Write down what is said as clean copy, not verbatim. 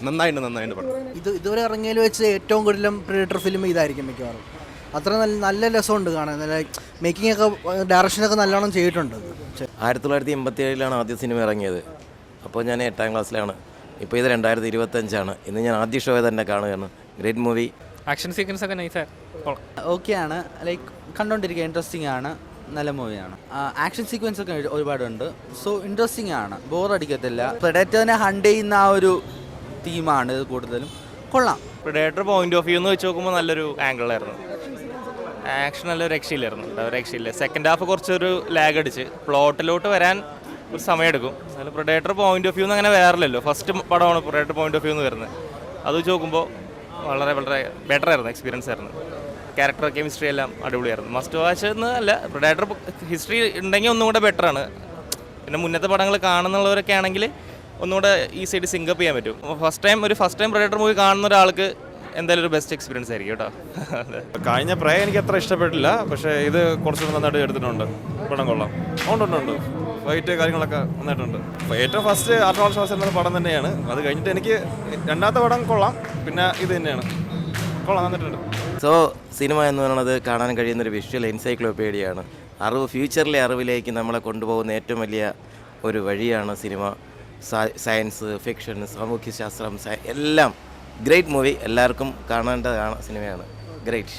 നന്നായിട്ട് പടം. ഇതുവരെ ഇറങ്ങിയതിൽ വെച്ച് ഏറ്റവും കൂടുതലും പ്രീഡേറ്റർ ഫിലിം ഇതായിരിക്കും മിക്കവാറും. അത്ര നല്ല രസമുണ്ട് കാണാൻ. നല്ല മേക്കിംഗ് ഒക്കെ ഡയറക്ഷനൊക്കെ നല്ലോണം ചെയ്തിട്ടുണ്ട്. 1987 ആദ്യ സിനിമ ഇറങ്ങിയത്. അപ്പോൾ ഞാൻ 8ാം ക്ലാസ്സിലാണ്. ഇപ്പോൾ ഇത് 2025 ഇന്ന് ഞാൻ ആദ്യ ഷോ തന്നെ കാണുകയാണ്. Great movie. ആക്ഷൻ സീക്വൻസ് ഒക്കെ നൈസാണ്. ഓക്കെയാണ്, ലൈക്ക് കണ്ടുകൊണ്ടിരിക്കുക, ഇൻട്രസ്റ്റിംഗ് ആണ്, നല്ല മൂവിയാണ്. ആക്ഷൻ സീക്വൻസ് ഒക്കെ ഒരുപാടുണ്ട്. സോ ഇൻട്രസ്റ്റിംഗ് ആണ്, ബോറടിക്കത്തില്ല. പ്രെഡേറ്ററിനെ ഹണ്ട് ചെയ്യുന്ന ആ ഒരു തീമാണ് ഇത് കൂടുതലും. കൊള്ളാം. പ്രെഡേറ്റർ പോയിന്റ് ഓഫ് വ്യൂ എന്ന് വെച്ച് നോക്കുമ്പോൾ നല്ലൊരു ആംഗിളായിരുന്നു. ആക്ഷൻ നല്ലൊരു രക്ഷയില്ല. സെക്കൻഡ് ഹാഫ് കുറച്ചൊരു ലാഗ് അടിച്ച് പ്ലോട്ടിലോട്ട് വരാൻ ഒരു സമയമെടുക്കും. അതിൽ പ്രെഡേറ്റർ പോയിന്റ് ഓഫ് വ്യൂ എന്ന് അങ്ങനെ വേറില്ലല്ലോ. ഫസ്റ്റ് പടമാണ് പ്രെഡേറ്റർ പോയിന്റ് ഓഫ് വ്യൂ എന്ന് വരുന്നത്. അത് വെച്ച് നോക്കുമ്പോൾ വളരെ ബെറ്റർ ആയിരുന്നു, എക്സ്പീരിയൻസ് ആയിരുന്നു. ക്യാരക്ടർ കെമിസ്ട്രി എല്ലാം അടിപൊളിയായിരുന്നു. മസ്റ്റ് വാച്ച് എന്നല്ല, പ്രെഡേറ്റർ ഹിസ്റ്ററി ഉണ്ടെങ്കിൽ ഒന്നും കൂടെ ബെറ്ററാണ്. പിന്നെ മുന്നത്തെ പടങ്ങൾ കാണുന്നുള്ളവരൊക്കെ ആണെങ്കിൽ ഒന്നുകൂടെ ഈസിയായിട്ട് സിങ്കപ്പ് ചെയ്യാൻ പറ്റും. ഫസ്റ്റ് ടൈം പ്രെഡേറ്റർ മൂവി കാണുന്ന ഒരാൾക്ക് എന്തായാലും ഒരു ബെസ്റ്റ് എക്സ്പീരിയൻസ് ആയിരിക്കും കേട്ടോ. കഴിഞ്ഞ പ്രേ എനിക്ക് അത്ര ഇഷ്ടപ്പെട്ടില്ല, പക്ഷേ ഇത് കുറച്ചുകൂടെ നന്നായിട്ട് എടുത്തിട്ടുണ്ട്. പടം കൊള്ളാം. ഉണ്ട് ഫൈറ്റ് കാര്യങ്ങളൊക്കെ നന്നായിട്ടുണ്ട്. ഏറ്റവും ഫസ്റ്റ് ആർട്ട് ഷോസ് എന്ന പടം തന്നെയാണ്. അത് കഴിഞ്ഞിട്ട് എനിക്ക് രണ്ടാമത്തെ പടം കൊള്ളാം, പിന്നെ ഇത് തന്നെയാണ് കൊള്ളാം, നന്നായിട്ടുണ്ട്. സോ സിനിമ എന്ന് പറയുന്നത് കാണാൻ കഴിയുന്നൊരു വിഷ്വൽ എൻസൈക്ലോപീഡിയയാണ്. ഫ്യൂച്ചറിലെ അറിവിലേക്ക് നമ്മളെ കൊണ്ടുപോകുന്ന ഏറ്റവും വലിയ ഒരു വഴിയാണ് സിനിമ. സയൻസ്, ഫിക്ഷൻ, സാമൂഹ്യശാസ്ത്രം എല്ലാം ഗ്രേറ്റ് മൂവി. എല്ലാവർക്കും കാണേണ്ട സിനിമയാണ്. ഗ്രേറ്റ്.